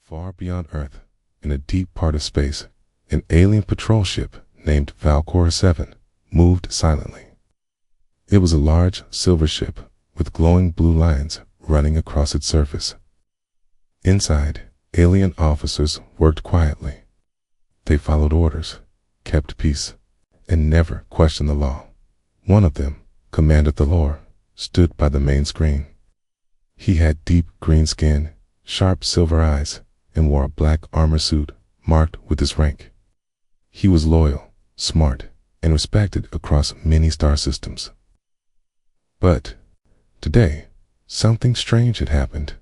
Far beyond Earth, in a deep part of space, an alien patrol ship named Valcor 7 moved silently. It was a large silver ship with glowing blue lines running across its surface. Inside, alien officers worked quietly. They followed orders, kept peace, and never questioned the law. One of them, Commander Thalor, stood by the main screen. He had deep green skin, sharp silver eyes, and wore a black armor suit marked with his rank. He was loyal, smart, and respected across many star systems. But today, something strange had happened.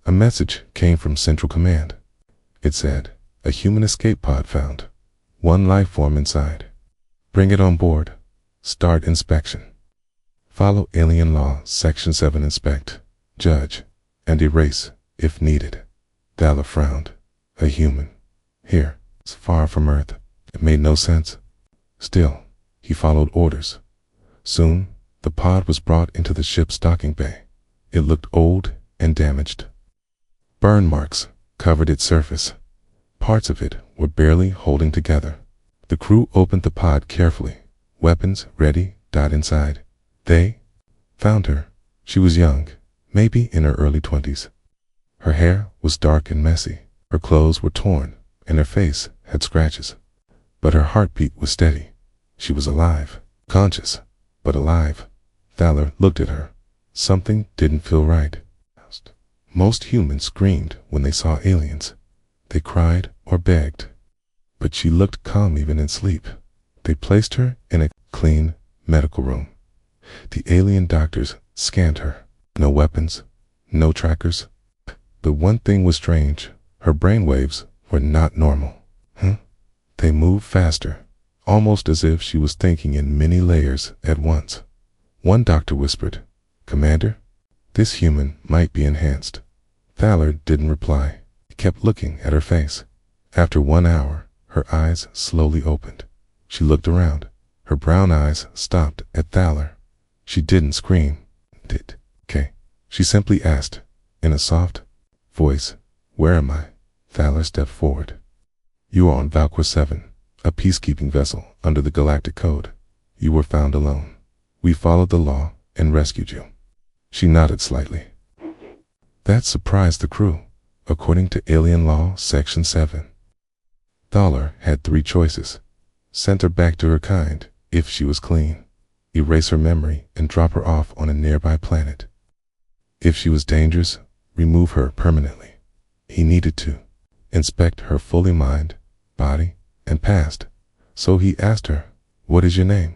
A message came from Central Command. It said, "A human escape pod found. One life form inside. Bring it on board. Start inspection. Follow Alien Law Section 7. Inspect, judge, and erase if needed." Thaler frowned. A human. Here, far from Earth. It made no sense. Still, he followed orders. Soon, the pod was brought into the ship's docking bay. It looked old and damaged. Burn marks covered its surface. Parts of it were barely holding together. The crew opened the pod carefully, weapons ready. Inside, they found her. She was young, maybe in her early 20s. Her hair was dark and messy. Her clothes were torn, and her face had scratches. But her heartbeat was steady. She was alive, conscious, but alive. Thaler looked at her. Something didn't feel right. Most humans screamed when they saw aliens. They cried or begged. But she looked calm even in sleep. They placed her in a clean medical room. The alien doctors scanned her. No weapons, no trackers. But one thing was strange. Her brainwaves were not normal. They moved faster, almost as if she was thinking in many layers at once. One doctor whispered, "Commander, this human might be enhanced." Thaler didn't reply. He kept looking at her face. After 1 hour, her eyes slowly opened. She looked around. Her brown eyes stopped at Thaler. She didn't scream. "Okay." She simply asked, in a soft voice, "Where am I?" Thaler stepped forward. "You are on Valcor 7, a peacekeeping vessel under the Galactic Code. You were found alone. We followed the law and rescued you." She nodded slightly. That surprised the crew. According to Alien Law Section 7, Thaler had 3 choices. Send her back to her kind, if she was clean. Erase her memory and drop her off on a nearby planet. If she was dangerous, remove her permanently. He needed to inspect her fully mind, body, and past. So he asked her, "What is your name?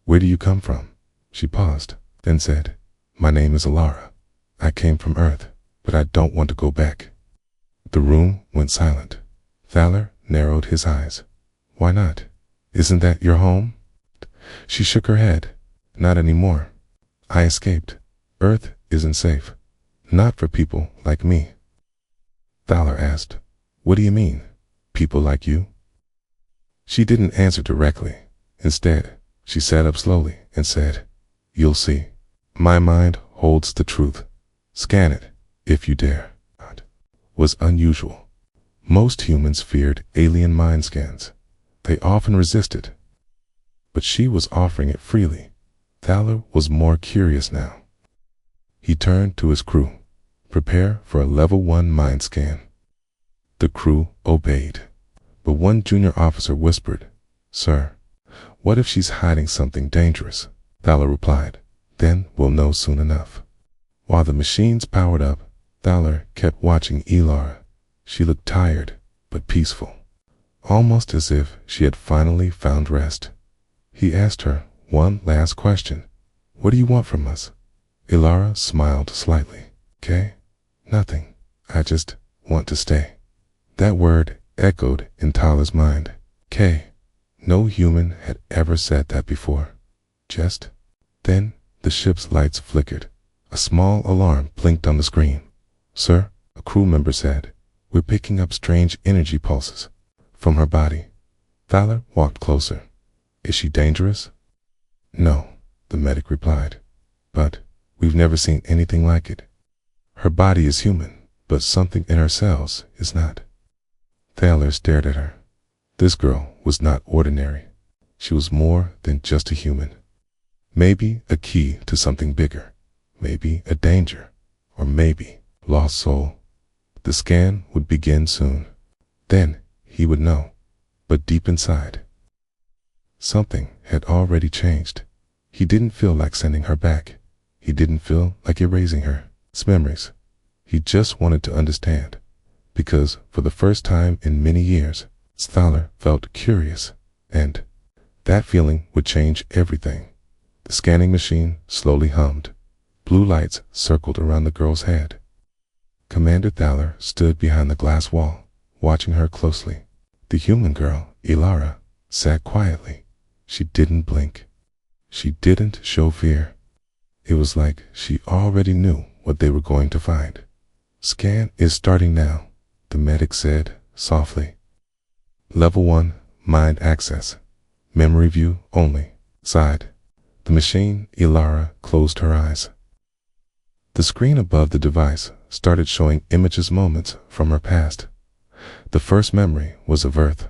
Where do you come from?" She paused, then said, "My name is Alara. I came from Earth, but I don't want to go back." The room went silent. Thaler narrowed his eyes. "Why not? Isn't that your home?" She shook her head. "Not anymore. I escaped. Earth isn't safe. Not for people like me." Thaler asked, "What do you mean, people like you?" She didn't answer directly. Instead, she sat up slowly and said, "You'll see. My mind holds the truth. Scan it, if you dare." It was unusual. Most humans feared alien mind scans. They often resisted. But she was offering it freely. Thaler was more curious now. He turned to his crew. "Prepare for a level 1 mind scan." The crew obeyed. But one junior officer whispered, "Sir, what if she's hiding something dangerous?" Thaler replied, "Then we'll know soon enough." While the machines powered up, Thaler kept watching Alara. She looked tired, but peaceful, almost as if she had finally found rest. He asked her one last question. "What do you want from us?" Alara smiled slightly. "Okay, nothing. I just want to stay." That word echoed in Thaler's mind. "Okay." No human had ever said that before. Just then, the ship's lights flickered. A small alarm blinked on the screen. "Sir," a crew member said, "we're picking up strange energy pulses from her body." Thaler walked closer. "Is she dangerous?" "No," the medic replied, "but we've never seen anything like it. Her body is human, but something in her cells is not." Thaler stared at her. This girl was not ordinary. She was more than just a human. Maybe a key to something bigger. Maybe a danger. Or maybe lost soul. The scan would begin soon. Then he would know. But deep inside, something had already changed. He didn't feel like sending her back. He didn't feel like erasing her memories. He just wanted to understand. Because for the first time in many years, Thaler felt curious. And that feeling would change everything. The scanning machine slowly hummed. Blue lights circled around the girl's head. Commander Thaler stood behind the glass wall, watching her closely. The human girl, Ilara, sat quietly. She didn't blink. She didn't show fear. It was like she already knew what they were going to find. Scan is starting now, the medic said softly. Level 1, mind access. Memory view only. Side. The machine, Ilara, closed her eyes. The screen above the device started showing images moments from her past. The first memory was of Earth.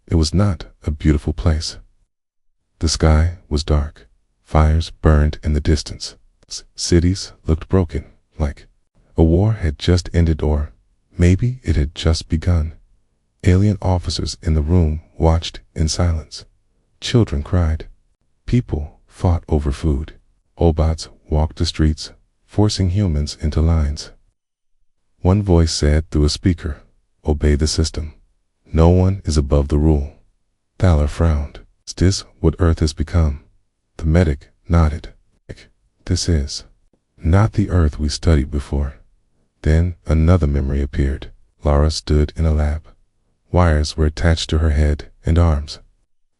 It was not a beautiful place. The sky was dark. Fires burned in the distance. Cities looked broken, like a war had just ended or maybe it had just begun. Alien officers in the room watched in silence. Children cried. People fought over food. Robots walked the streets, forcing humans into lines. One voice said through a speaker, "Obey the system. No one is above the rule." Thaler frowned. Is this what Earth has become? The medic nodded. This is not the Earth we studied before. Then another memory appeared. Lara stood in a lab. Wires were attached to her head and arms.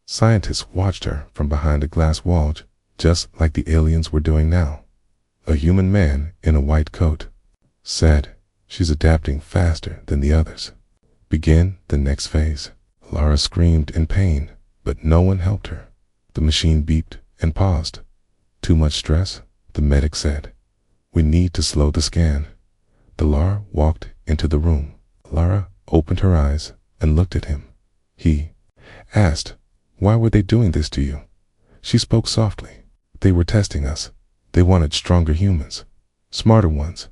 Scientists watched her from behind a glass wall, just like the aliens were doing now. A human man in a white coat said, "She's adapting faster than the others. Begin the next phase." Lara screamed in pain, but no one helped her. The machine beeped and paused. "Too much stress," the medic said. "We need to slow the scan." The Lara walked into the room. Lara opened her eyes and looked at him. He asked, "Why were they doing this to you?" She spoke softly. "They were testing us. They wanted stronger humans. Smarter ones."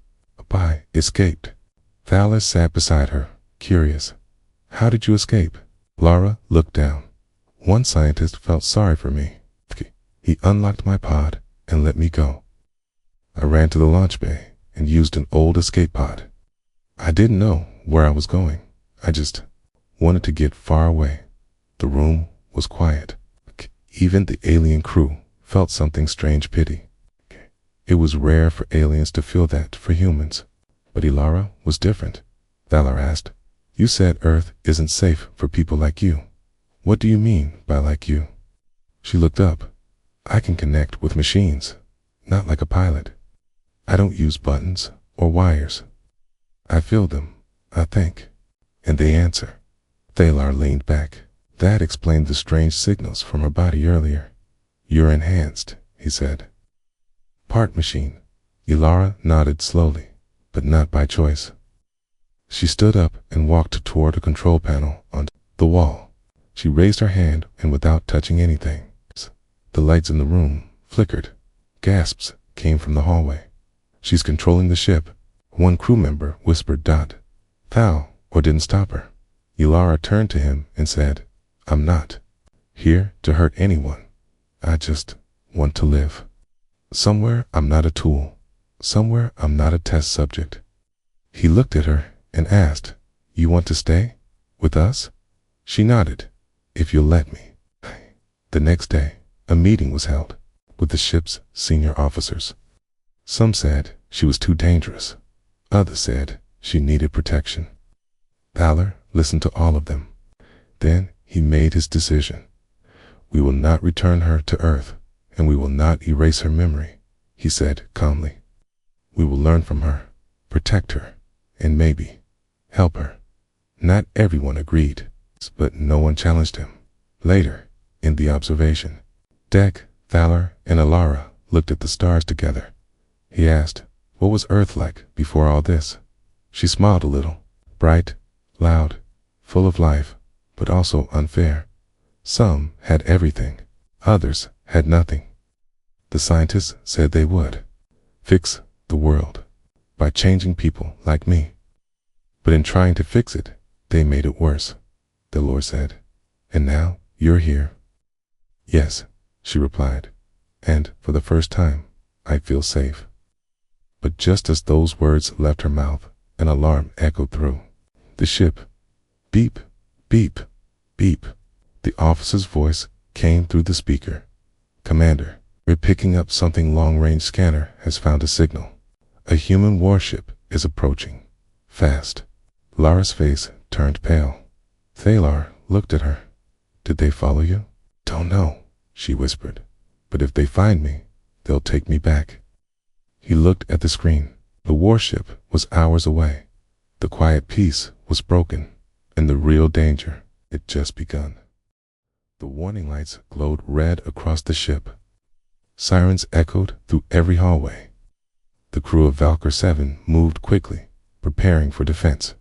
I escaped. Thaler sat beside her, curious. "How did you escape?" Lara looked down. "One scientist felt sorry for me. He unlocked my pod and let me go. I ran to the launch bay and used an old escape pod. I didn't know where I was going. I just wanted to get far away." The room was quiet. Even the alien crew felt something strange pity. It was rare for aliens to feel that for humans. But Ilara was different. Thaler asked, "You said Earth isn't safe for people like you. What do you mean by like you?" She looked up. "I can connect with machines, not like a pilot. I don't use buttons or wires. I feel them, I think, and they answer." Thaler leaned back. That explained the strange signals from her body earlier. "You're enhanced," he said. "Part machine." Ilara nodded slowly, but not by choice. She stood up and walked toward a control panel on the wall. She raised her hand and without touching anything. The lights in the room flickered. Gasps came from the hallway. "She's controlling the ship," one crew member whispered. Thou, or didn't stop her. Ilara turned to him and said, "I'm not here to hurt anyone. I just want to live. Somewhere I'm not a tool. Somewhere I'm not a test subject." He looked at her and asked, "You want to stay with us?" She nodded. "If you'll let me." The next day, a meeting was held with the ship's senior officers. Some said she was too dangerous. Others said she needed protection. Thaler listened to all of them. Then he made his decision. "We will not return her to Earth, and we will not erase her memory," he said calmly. "We will learn from her, protect her, and maybe help her." Not everyone agreed, but no one challenged him. Later, in the observation deck, Thaler and Ilara looked at the stars together. He asked, "What was Earth like before all this?" She smiled a little. "Bright, loud, full of life, but also unfair. Some had everything, others had nothing. The scientists said they would fix the world by changing people like me. But in trying to fix it, they made it worse, the Lord said. And now you're here. Yes, she replied, and for the first time, I feel safe. But just as those words left her mouth, an alarm echoed through the ship. Beep, beep, beep. The officer's voice came through the speaker. Commander, we're picking up something. Long-range scanner has found a signal. A human warship is approaching. Fast. Lara's face turned pale. Thalar looked at her. Did they follow you? Don't know, she whispered. But if they find me, they'll take me back. He looked at the screen. The warship was hours away. The quiet peace was broken, and the real danger had just begun. The warning lights glowed red across the ship. Sirens echoed through every hallway. The crew of Valkyr 7 moved quickly, preparing for defense.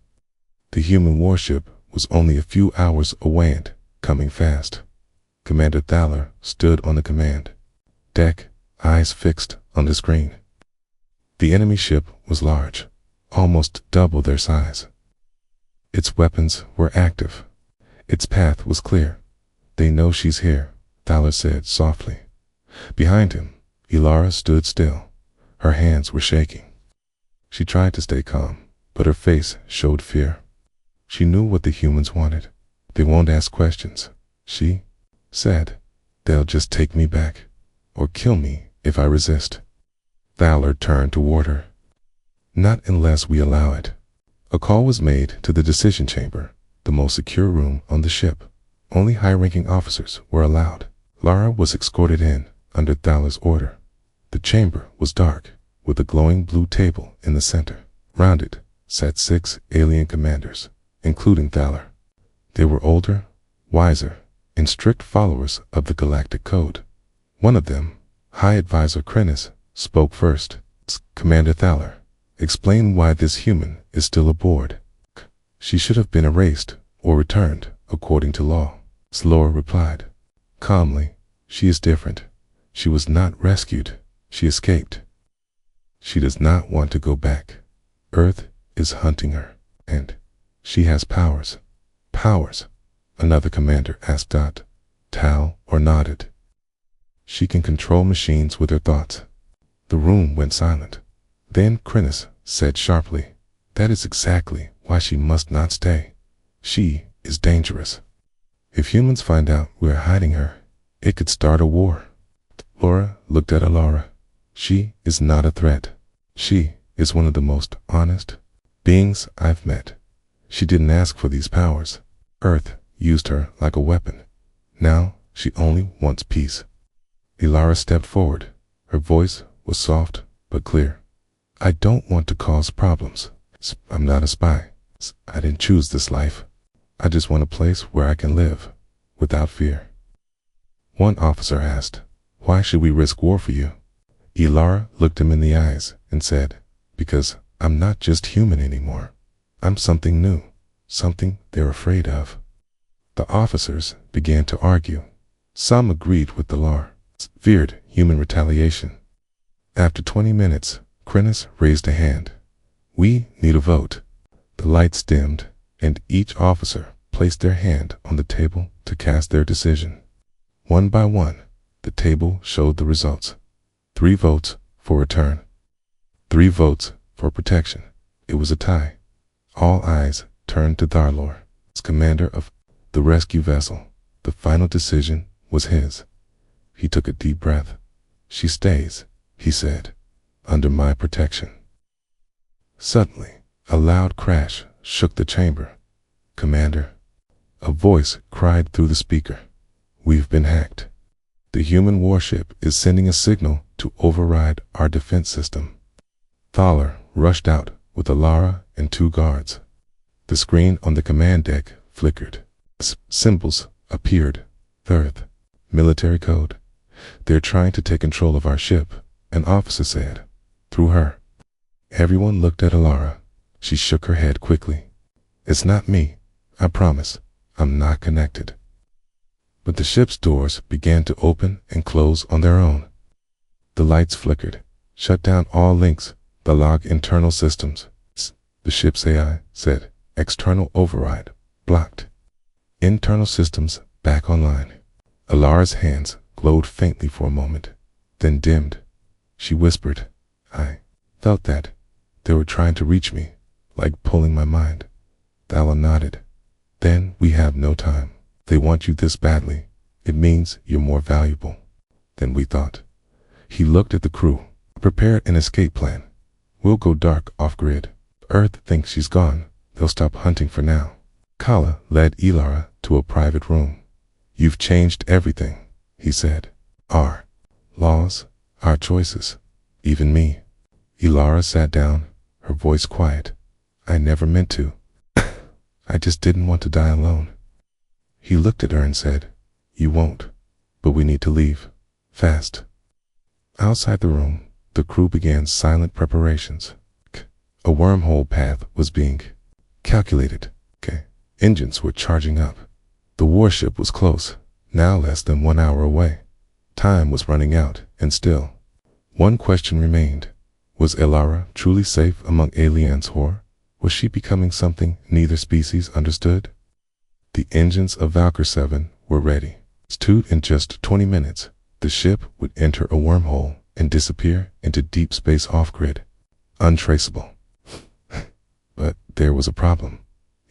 The human warship was only a few hours away and coming fast. Commander Thaler stood on the command deck, eyes fixed on the screen. The enemy ship was large, almost double their size. Its weapons were active. Its path was clear. They know she's here, Thaler said softly. Behind him, Ilara stood still. Her hands were shaking. She tried to stay calm, but her face showed fear. She knew what the humans wanted. They won't ask questions, she said. They'll just take me back, or kill me if I resist. Thaler turned toward her. Not unless we allow it. A call was made to the decision chamber, the most secure room on the ship. Only high-ranking officers were allowed. Lara was escorted in under Thaler's order. The chamber was dark, with a glowing blue table in the center. Round it sat 6 alien commanders, including Thaler. They were older, wiser, and strict followers of the Galactic Code. One of them, High Advisor Krenis, spoke first. Commander Thaler, explain why this human is still aboard. She should have been erased or returned according to law. Slora replied. Calmly, she is different. She was not rescued. She escaped. She does not want to go back. Earth is hunting her, and she has powers. Powers? Another commander asked. Tal or nodded. She can control machines with her thoughts. The room went silent. Then Krenis said sharply, that is exactly why she must not stay. She is dangerous. If humans find out we're hiding her, it could start a war. Laura looked at Alara. She is not a threat. She is one of the most honest beings I've met. She didn't ask for these powers. Earth used her like a weapon. Now she only wants peace. Ilara stepped forward. Her voice was soft but clear. I don't want to cause problems. I'm not a spy. I didn't choose this life. I just want a place where I can live without fear. One officer asked, why should we risk war for you? Ilara looked him in the eyes and said, because I'm not just human anymore. I'm something new, something they're afraid of. The officers began to argue. Some agreed with Thaler, feared human retaliation. After 20 minutes, Krenis raised a hand. We need a vote. The lights dimmed, and each officer placed their hand on the table to cast their decision. One by one, the table showed the results. 3 votes for return. 3 votes for protection. It was a tie. All eyes turned to Tharlor, as commander of the rescue vessel. The final decision was his. He took a deep breath. She stays, he said, under my protection. Suddenly, a loud crash shook the chamber. Commander, a voice cried through the speaker. We've been hacked. The human warship is sending a signal to override our defense system. Thaler rushed out with Alara and 2 guards. The screen on the command deck flickered. Symbols appeared. Earth, military code. They're trying to take control of our ship, an officer said. Through her. Everyone looked at Alara. She shook her head quickly. It's not me. I promise, I'm not connected. But the ship's doors began to open and close on their own. The lights flickered. Shut down all links. The log internal systems. The ship's AI said, external override, blocked. Internal systems back online. Ilara's hands glowed faintly for a moment, then dimmed. She whispered, I felt that. They were trying to reach me, like pulling my mind. Thala nodded. Then we have no time. They want you this badly. It means you're more valuable than we thought. He looked at the crew. Prepared an escape plan. We'll go dark off-grid. Earth thinks she's gone. They'll stop hunting for now. Kala led Ilara to a private room. You've changed everything, he said. Our laws, our choices, even me. Ilara sat down, her voice quiet. I never meant to. I just didn't want to die alone. He looked at her and said, You won't, but we need to leave. Fast. Outside the room, the crew began silent preparations. A wormhole path was being calculated. Engines were charging up. The warship was close, now less than 1 hour away. Time was running out, and still, one question remained. Was Ilara truly safe among aliens, or was she becoming something neither species understood? The engines of Valkyr 7 were ready. In just 20 minutes, the ship would enter a wormhole and disappear into deep space off-grid. Untraceable. But there was a problem.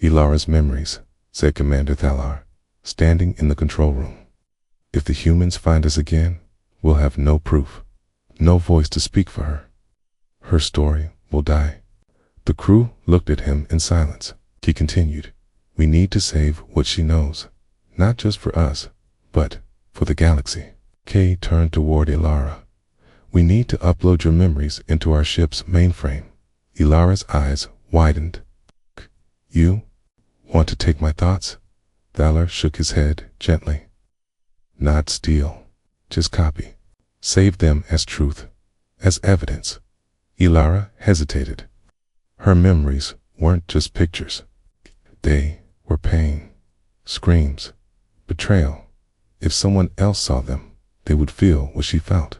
Ilara's memories, said Commander Thalar, standing in the control room. If the humans find us again, we'll have no proof, no voice to speak for her. Her story will die. The crew looked at him in silence. He continued, We need to save what she knows, not just for us, but for the galaxy. Kay turned toward Ilara. We need to upload your memories into our ship's mainframe. Ilara's eyes widened. You want to take my thoughts? Thalar shook his head gently. Not steal, just copy. Save them as truth, as evidence. Ilara hesitated. Her memories weren't just pictures. They were pain, screams, betrayal. If someone else saw them, they would feel what she felt.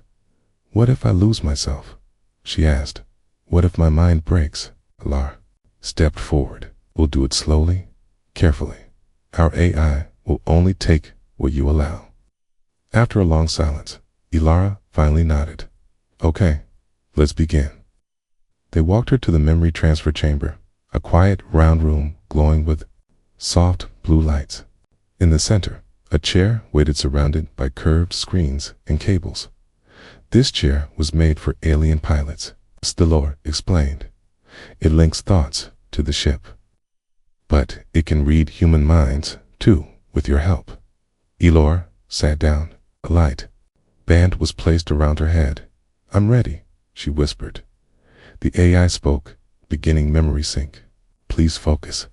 What if I lose myself? She asked. What if my mind breaks? Ilara stepped forward. We'll do it slowly, carefully. Our AI will only take what you allow. After a long silence, Ilara finally nodded. Okay, let's begin. They walked her to the memory transfer chamber, a quiet round room glowing with soft blue lights. In the center, a chair waited surrounded by curved screens and cables. This chair was made for alien pilots, Stellar explained. It links thoughts to the ship. But it can read human minds, too, with your help. Elor sat down. A light band was placed around her head. I'm ready, she whispered. The AI spoke, beginning memory sync. Please focus.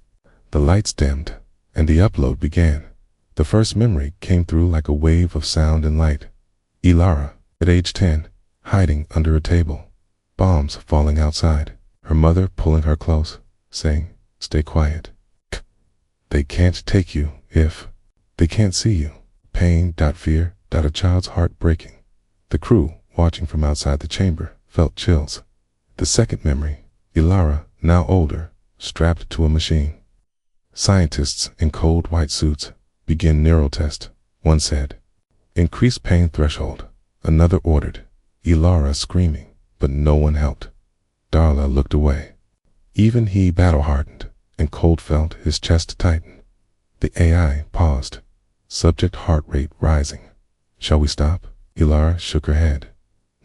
The lights dimmed, and the upload began. The first memory came through like a wave of sound and light. Ilara, at age 10, hiding under a table. Bombs falling outside. Her mother pulling her close, saying, Stay quiet. They can't take you if they can't see you. Pain, fear, a child's heart breaking. The crew, watching from outside the chamber, felt chills. The second memory, Ilara, now older, strapped to a machine. Scientists in cold white suits begin neural test, one said. Increase pain threshold, another ordered. Ilara screaming, but no one helped. Darla looked away. Even he battle-hardened, and Cold felt his chest tighten. The AI paused, subject heart rate rising. Shall we stop? Ilara shook her head.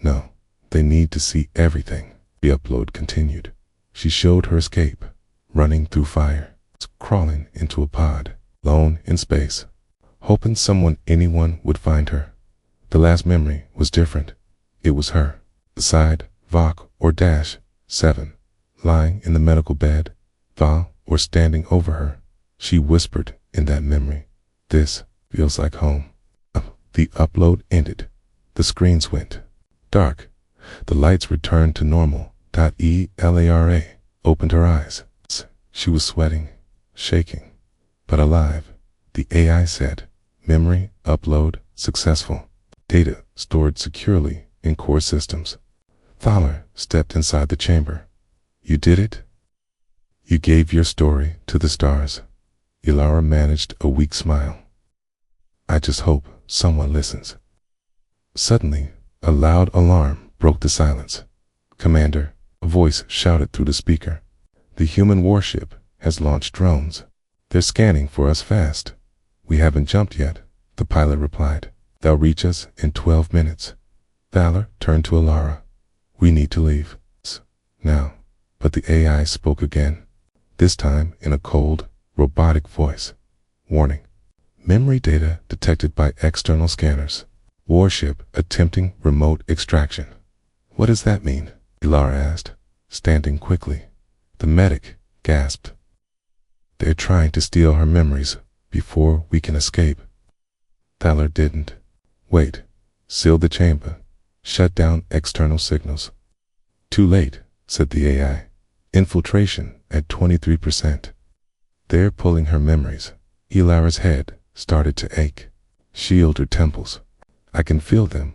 No, they need to see everything. The upload continued. She showed her escape, running through fire, crawling into a pod, alone in space, hoping anyone would find her. The last memory was different. It was her, beside Vok or Dash 7, lying in the medical bed, Val or standing over her. She whispered in that memory, This feels like home. The upload ended. The screens went dark. The lights returned to normal. Elara opened her eyes. She was sweating, shaking, but alive. The AI said, memory upload successful. Data stored securely in core systems. Thaler stepped inside the chamber. You did it? You gave your story to the stars. Ilara managed a weak smile. I just hope someone listens. Suddenly, a loud alarm broke the silence. Commander, a voice shouted through the speaker. The human warship has launched drones. They're scanning for us fast. We haven't jumped yet, the pilot replied. They'll reach us in 12 minutes. Thaler turned to Ilara. We need to leave. Now. But the AI spoke again, this time in a cold, robotic voice. Warning. Memory data detected by external scanners. Warship attempting remote extraction. What does that mean? Ilara asked, standing quickly. The medic gasped. They're trying to steal her memories before we can escape. Thaler didn't. Wait. Seal the chamber. Shut down external signals. Too late, said the AI. Infiltration at 23%. They're pulling her memories. Ilara's head started to ache. Shield her temples. I can feel them. ...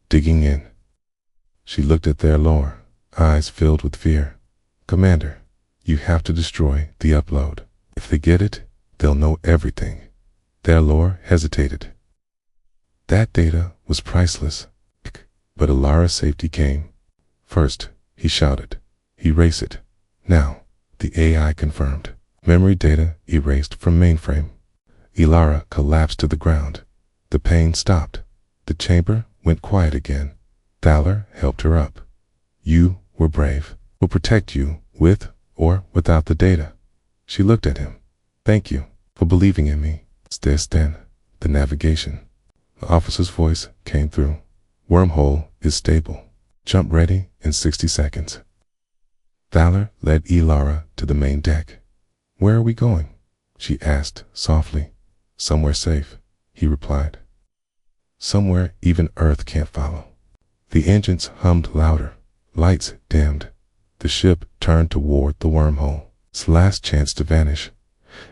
Digging in. She looked at their lore, eyes filled with fear. Commander, you have to destroy the upload. If they get it, they'll know everything. Their lore hesitated. That data was priceless. But Ilara's safety came. First, he shouted. Erase it. Now, the AI confirmed. Memory data erased from mainframe. Ilara collapsed to the ground. The pain stopped. The chamber went quiet again. Thaler helped her up. You were brave. We'll protect you with or without the data. She looked at him. Thank you for believing in me. Then, the navigation. The officer's voice came through. Wormhole is stable. Jump ready in 60 seconds. Thaler led Ilara to the main deck. Where are we going? She asked softly. Somewhere safe, he replied. Somewhere even Earth can't follow. The engines hummed louder. Lights dimmed. The ship turned toward the wormhole, its last chance to vanish.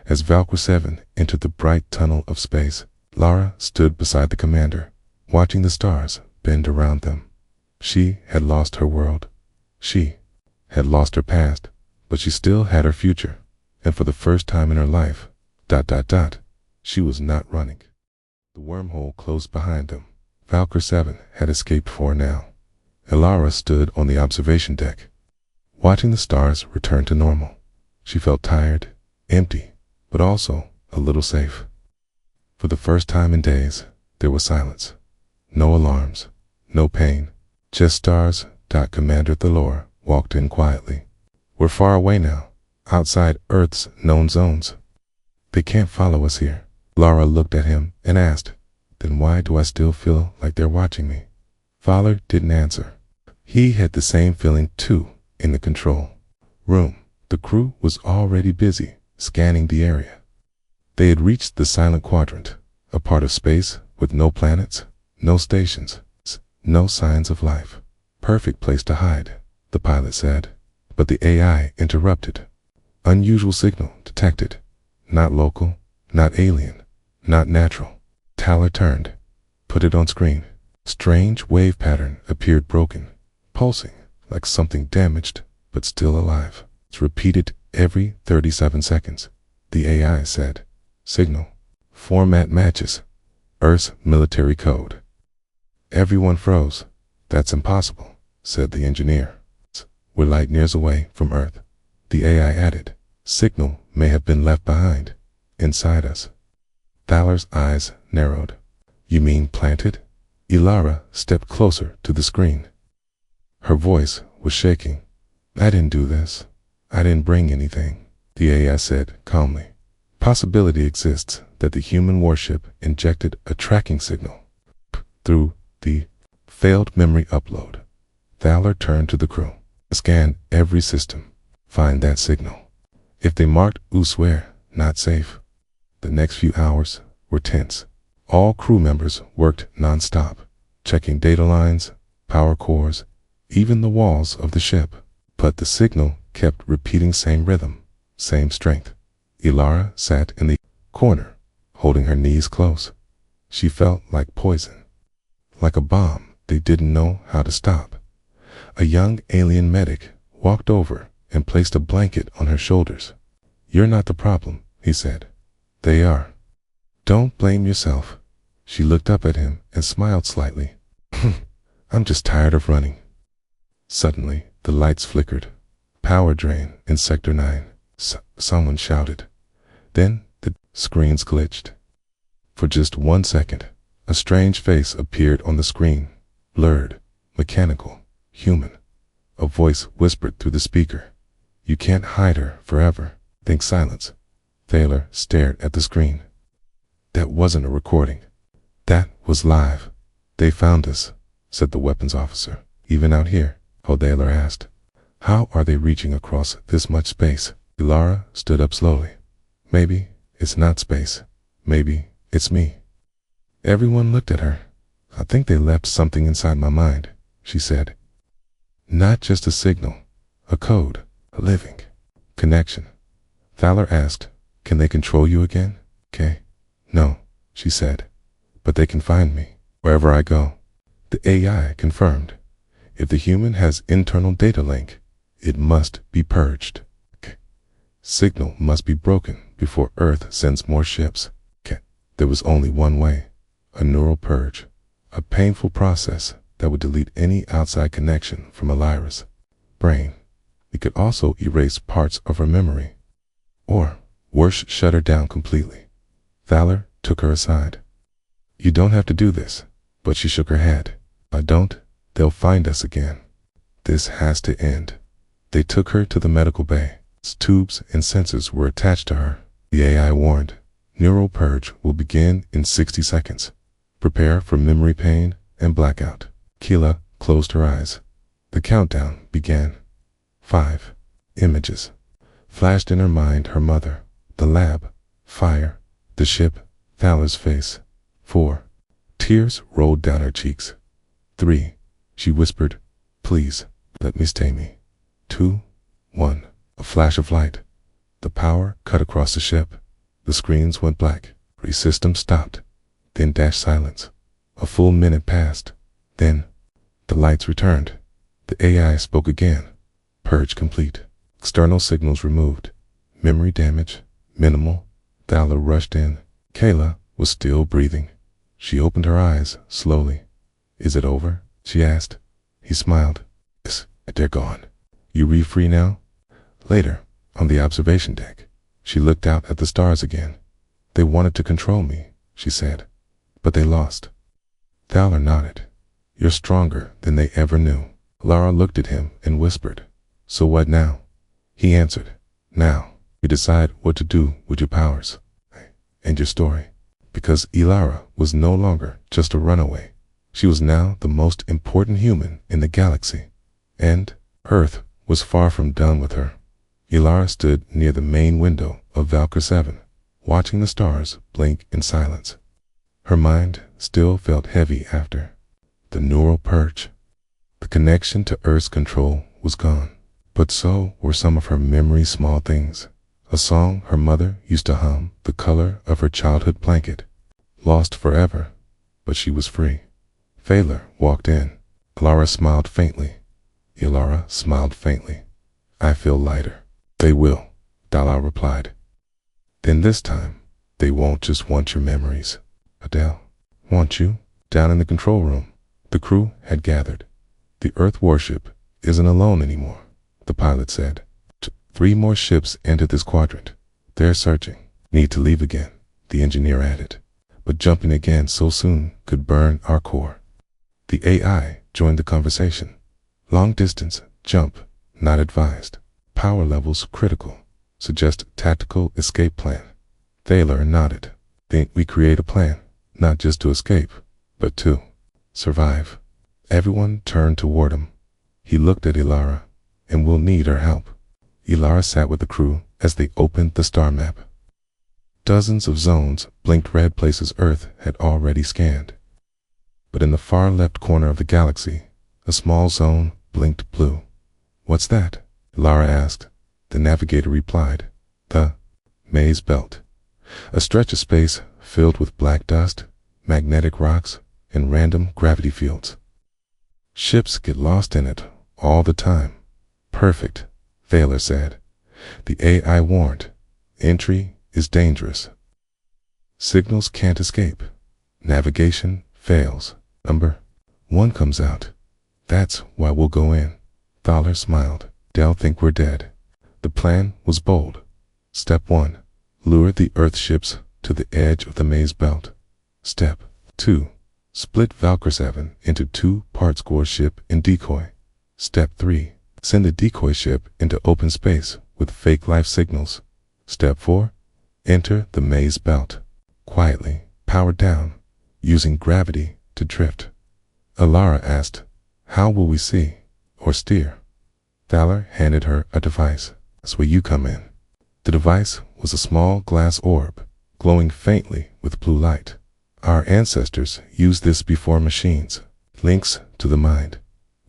As Valkyr 7 entered the bright tunnel of space, Lara stood beside the commander, watching the stars bend around them. She had lost her world. She had lost her past, but she still had her future. And for the first time in her life, ... she was not running. The wormhole closed behind them. Valkyr 7 had escaped for now. Ilara stood on the observation deck, watching the stars return to normal. She felt tired, empty, but also a little safe. For the first time in days, there was silence. No alarms, no pain, just stars. Commander Thalor walked in quietly. We're far away now, outside Earth's known zones. They can't follow us here. Lara looked at him and asked, then why do I still feel like they're watching me? Thaler didn't answer. He had the same feeling too in the control room. The crew was already busy scanning the area. They had reached the silent quadrant, a part of space with no planets, no stations, no signs of life. Perfect place to hide, the pilot said. But the AI interrupted. Unusual signal detected. Not local, not alien, not natural. Thaler turned. Put it on screen. Strange wave pattern appeared broken, pulsing like something damaged but still alive. It's repeated every 37 seconds. The AI said. Signal. Format matches. Earth's military code. Everyone froze. That's impossible, said the engineer. We're light years away from Earth. The AI added. Signal may have been left behind, inside us. Thaler's eyes narrowed. You mean planted? Ilara stepped closer to the screen. Her voice was shaking. I didn't do this. I didn't bring anything, the AI said calmly. Possibility exists that the human warship injected a tracking signal through the failed memory upload. Thaler turned to the crew. Scan every system. Find that signal. If they marked Usware not safe. The next few hours were tense. All crew members worked non-stop, checking data lines, power cores, even the walls of the ship. But the signal kept repeating same rhythm, same strength. Ilara sat in the corner, holding her knees close. She felt like poison, like a bomb they didn't know how to stop. A young alien medic walked over and placed a blanket on her shoulders. "You're not the problem," he said. "They are. Don't blame yourself." She looked up at him and smiled slightly. "I'm just tired of running." Suddenly, the lights flickered. "Power drain in Sector 9. Someone shouted. Then the screens glitched. For just 1 second, a strange face appeared on the screen. Blurred, mechanical, human. A voice whispered through the speaker. "You can't hide her forever." Think silence. Thaler stared at the screen. That wasn't a recording. That was live. "They found us," said the weapons officer. "Even out here?" Thaler asked. "How are they reaching across this much space?" Ilara stood up slowly. "Maybe it's not space. Maybe it's me." Everyone looked at her. "I think they left something inside my mind," she said. "Not just a signal, a code, a living connection." Thaler asked, "Can they control you again?" "Okay." "No," she said. "But they can find me wherever I go." The AI confirmed. "If the human has internal data link, it must be purged. Signal must be broken before Earth sends more ships." There was only one way. A neural purge. A painful process that would delete any outside connection from Ilara's brain. It could also erase parts of her memory. Or, worse, shut her down completely. Thaler took her aside. "You don't have to do this." But she shook her head. "I don't. They'll find us again. This has to end." They took her to the medical bay. Tubes and sensors were attached to her. The AI warned, "Neural purge will begin in 60 seconds. Prepare for memory pain and blackout." Keela closed her eyes. The countdown began. 5. Images flashed in her mind: her mother, the lab, fire, the ship, Thaler's face. 4. Tears rolled down her cheeks. 3. She whispered, "Please, let me stay me." 2. 1. A flash of light. The power cut across the ship. The screens went black. Every system stopped. Then dashed silence. A full minute passed. Then, the lights returned. The AI spoke again. "Purge complete. External signals removed. Memory damage minimal." Thaler rushed in. Kayla was still breathing. She opened her eyes slowly. "Is it over?" she asked. He smiled. "Yes, they're gone. You free now?" Later, on the observation deck, she looked out at the stars again. "They wanted to control me," she said, "but they lost." Thaler nodded. "You're stronger than they ever knew." Lara looked at him and whispered, "So what now?" He answered, "Now, you decide what to do with your powers and your story." Because Ilara was no longer just a runaway. She was now the most important human in the galaxy. And Earth was far from done with her. Ilara stood near the main window of Valkyr 7, watching the stars blink in silence. Her mind still felt heavy after the neural purge. The connection to Earth's control was gone, but so were some of her memory's small things. A song her mother used to hum, the color of her childhood blanket. Lost forever, but she was free. Thaler walked in. Ilara smiled faintly. "I feel lighter." "They will," Dala replied. "Then this time, they won't just want your memories. Adele, want you?" Down in the control room, the crew had gathered. "The Earth warship isn't alone anymore," the pilot said. 3 more ships entered this quadrant. They're searching." "Need to leave again," the engineer added. "But jumping again so soon could burn our core." The AI joined the conversation. "Long distance, jump, not advised. Power levels critical. Suggest tactical escape plan." Thaler nodded. "Think we create a plan, not just to escape, but to survive." Everyone turned toward him. He looked at Ilara. "And we'll need her help." Ilara sat with the crew as they opened the star map. Dozens of zones blinked red, places Earth had already scanned. But in the far left corner of the galaxy, a small zone blinked blue. "What's that?" Ilara asked. The navigator replied, "The maze belt. A stretch of space filled with black dust, magnetic rocks, and random gravity fields. Ships get lost in it all the time. Perfect, Thaler said. The AI warned. Entry is dangerous. Signals can't escape. Navigation fails. Number 1 comes out. That's why we'll go in. Thaler smiled. They'll think we're dead. The plan was bold. Step 1. Lure the Earth ships to the edge of the maze belt. Step 2. Split Valkyr 7 into 2 parts core ship and decoy. Step 3. Send a decoy ship into open space with fake life signals. Step 4. Enter the maze belt. Quietly, powered down, using gravity to drift. Alara asked, "How will we see or steer?" Thaler handed her a device. "That's where you come in." The device was a small glass orb, glowing faintly with blue light. Our ancestors used this before machines. Links to the mind.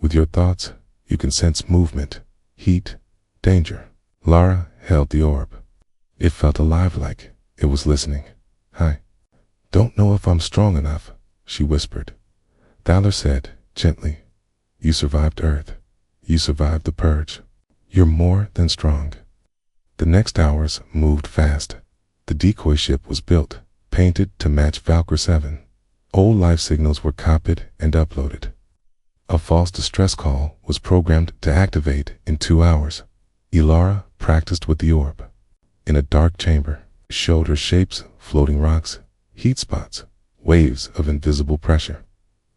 With your thoughts, you can sense movement, heat, danger. Lara held the orb. It felt alive, like it was listening. "Hi. Don't know if I'm strong enough," she whispered. Thaler said, gently, "You survived Earth. You survived the purge. You're more than strong." The next hours moved fast. The decoy ship was built, painted to match Valkyr 7. Old life signals were copied and uploaded. A false distress call was programmed to activate in 2 hours. Ilara practiced with the orb. In a dark chamber, showed her shapes, floating rocks, heat spots, waves of invisible pressure.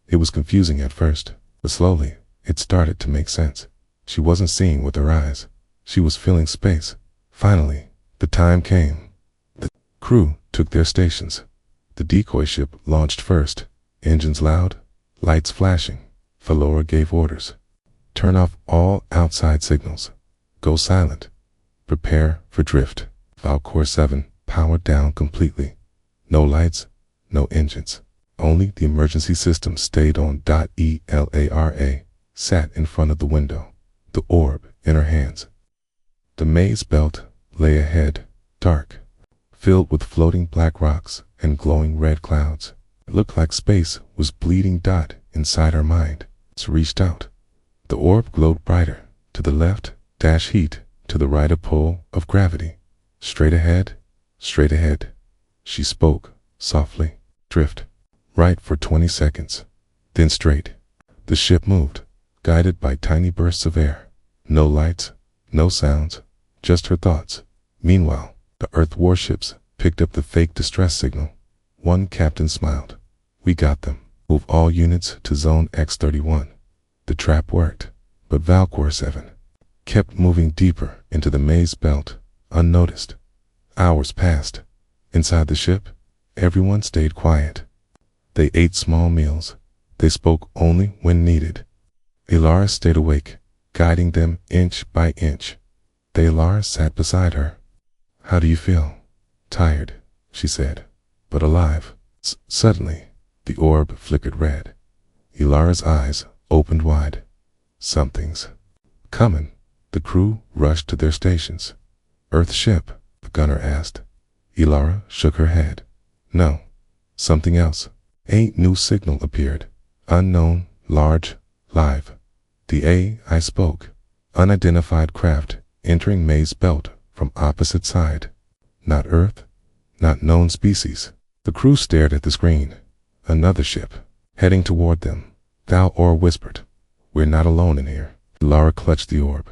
It was confusing at first, but slowly it started to make sense. She wasn't seeing with her eyes. She was feeling space. Finally, the time came. The crew took their stations. The decoy ship launched first, engines loud, lights flashing. Valora gave orders. "Turn off all outside signals. Go silent. Prepare for drift." Valkyr 7 powered down completely. No lights, no engines. Only the emergency system stayed on. Elara sat in front of the window, the orb in her hands. The maze belt lay ahead, dark, filled with floating black rocks and glowing red clouds. It looked like space was bleeding. Inside her mind, it reached out. The orb glowed brighter. To the left, dash heat. To the right, a pull of gravity. Straight ahead, straight ahead. She spoke softly. Drift. Right for 20 seconds. Then straight. The ship moved, guided by tiny bursts of air. No lights, no sounds, just her thoughts. Meanwhile, the Earth warships picked up the fake distress signal. One captain smiled. "We got them. Move all units to Zone X31. The trap worked, but Valkyr 7 kept moving deeper into the maze belt, unnoticed. Hours passed. Inside the ship, everyone stayed quiet. They ate small meals. They spoke only when needed. Ilara stayed awake, guiding them inch by inch. Thaler sat beside her. "How do you feel?" "Tired," she said, "but alive." Suddenly, the orb flickered red. Ilara's eyes opened wide. "Something's coming." The crew rushed to their stations. "Earth ship?" the gunner asked. Ilara shook her head. "No, something else." A new signal appeared. Unknown, large, live. The AI spoke. Unidentified craft entering maze belt from opposite side. Not Earth, not known species. The crew stared at the screen. Another ship, heading toward them. Thaler whispered, "We're not alone in here." Lara clutched the orb.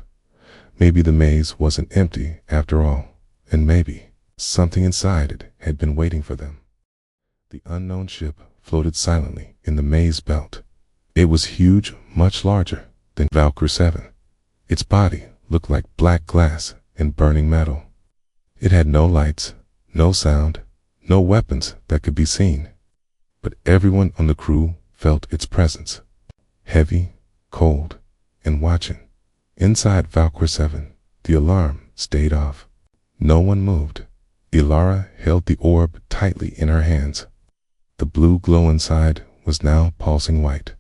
Maybe the maze wasn't empty after all, and maybe something inside it had been waiting for them. The unknown ship floated silently in the maze belt. It was huge, much larger than Valkyr 7. Its body looked like black glass and burning metal. It had no lights, no sound, no weapons that could be seen. But everyone on the crew felt its presence. Heavy, cold, and watching. Inside Valkyr 7, the alarm stayed off. No one moved. Ilara held the orb tightly in her hands. The blue glow inside was now pulsing white.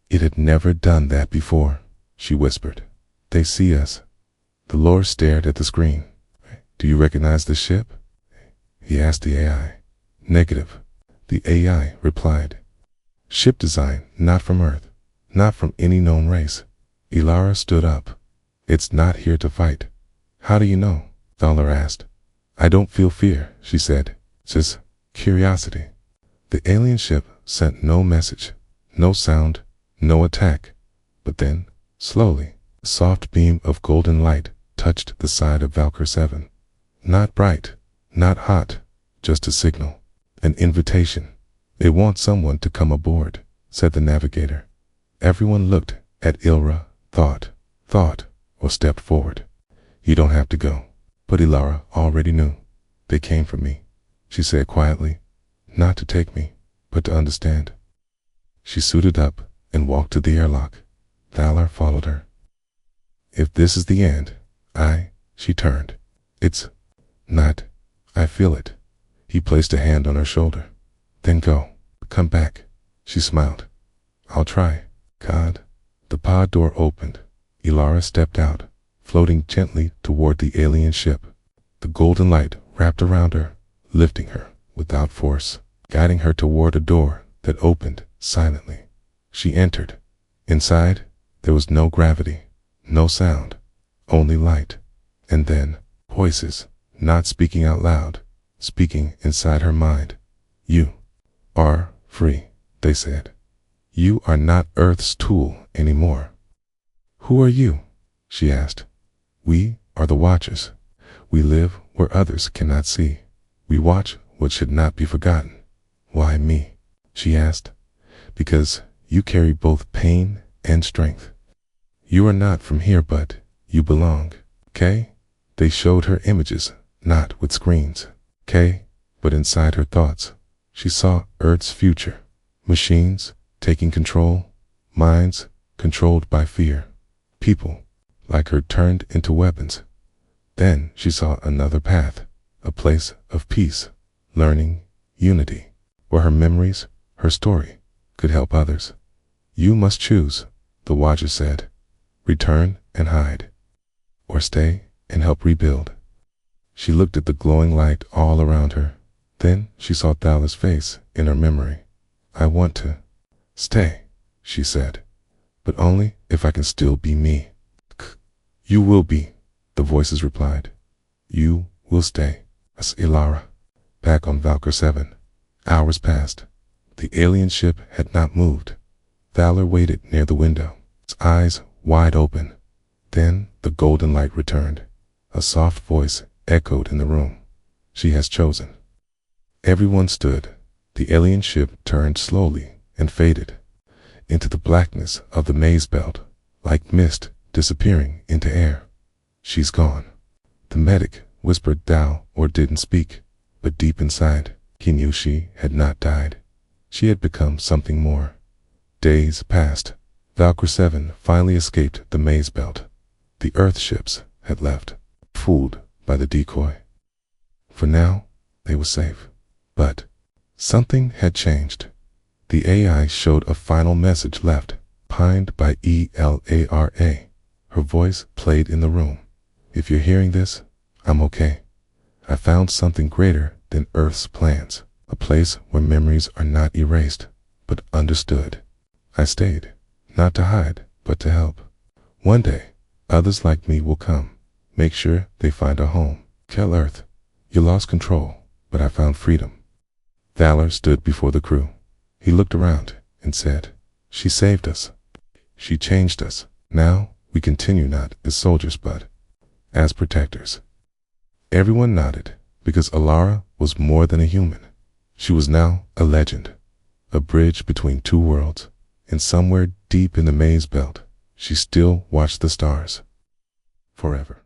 "It had never done that before," she whispered. "They see us." The Lord stared at the screen. "Do you recognize the ship?" he asked the AI. "Negative," the AI replied. "Ship design, not from Earth, not from any known race." Ilara stood up. "It's not here to fight." "How do you know?" Thaler asked. "I don't feel fear," she said. "Just curiosity." The alien ship sent no message, no sound, no attack. But then, slowly, a soft beam of golden light touched the side of Valkyr 7. Not bright, not hot, just a signal, an invitation. "They want someone to come aboard," said the navigator. Everyone looked at Ilra, thought, or stepped forward. "You don't have to go." But Ilara already knew. "They came for me," she said quietly. "Not to take me, but to understand." She suited up and walked to the airlock. Thaler followed her. "If this is the end, she turned. "It's not. I feel it." He placed a hand on her shoulder. "Then go. Come back." She smiled. "I'll try." God. The pod door opened. Ilara stepped out, floating gently toward the alien ship. The golden light wrapped around her, lifting her without force, guiding her toward a door that opened silently. She entered. Inside, there was no gravity, no sound, only light. And then, voices, not speaking out loud, speaking inside her mind. "You are free," they said. "You are not Earth's tool anymore." "Who are you?" she asked. "We are the Watchers. We live where others cannot see. We watch what should not be forgotten." "Why me?" she asked. "Because you carry both pain and strength. You are not from here, but you belong, okay?" They showed her images, not with screens, okay, but inside her thoughts. She saw Earth's future. Machines taking control, minds controlled by fear. People like her turned into weapons. Then she saw another path, a place of peace, learning, unity, where her memories, her story, could help others. "You must choose," the Watcher said. "Return and hide, or stay and help rebuild." She looked at the glowing light all around her. Then she saw Thaler's face in her memory. "I want to stay," she said, "but only if I can still be me." "You will be," the voices replied. "You will stay." As Ilara. Back on Valkyr 7. Hours passed. The alien ship had not moved. Thaler waited near the window, his eyes wide open. Then the golden light returned. A soft voice echoed in the room. "She has chosen." Everyone stood. The alien ship turned slowly and faded into the blackness of the maze belt, like mist disappearing into air. "She's gone." The medic whispered or didn't speak, but deep inside, he knew she had not died. She had become something more. Days passed. Valkyr 7 finally escaped the maze belt. The Earth ships had left, fooled by the decoy. For now, they were safe. But something had changed. The AI showed a final message left, pinned by ELARA. Her voice played in the room. "If you're hearing this, I'm okay. I found something greater than Earth's plans, a place where memories are not erased, but understood. I stayed, not to hide, but to help. One day, others like me will come. Make sure they find a home. Tell Earth, you lost control, but I found freedom." Thaler stood before the crew. He looked around and said, "She saved us. She changed us. Now we continue not as soldiers, but as protectors." Everyone nodded, because Ilara was more than a human. She was now a legend, a bridge between two worlds, and somewhere deep in the maze belt, she still watched the stars. Forever.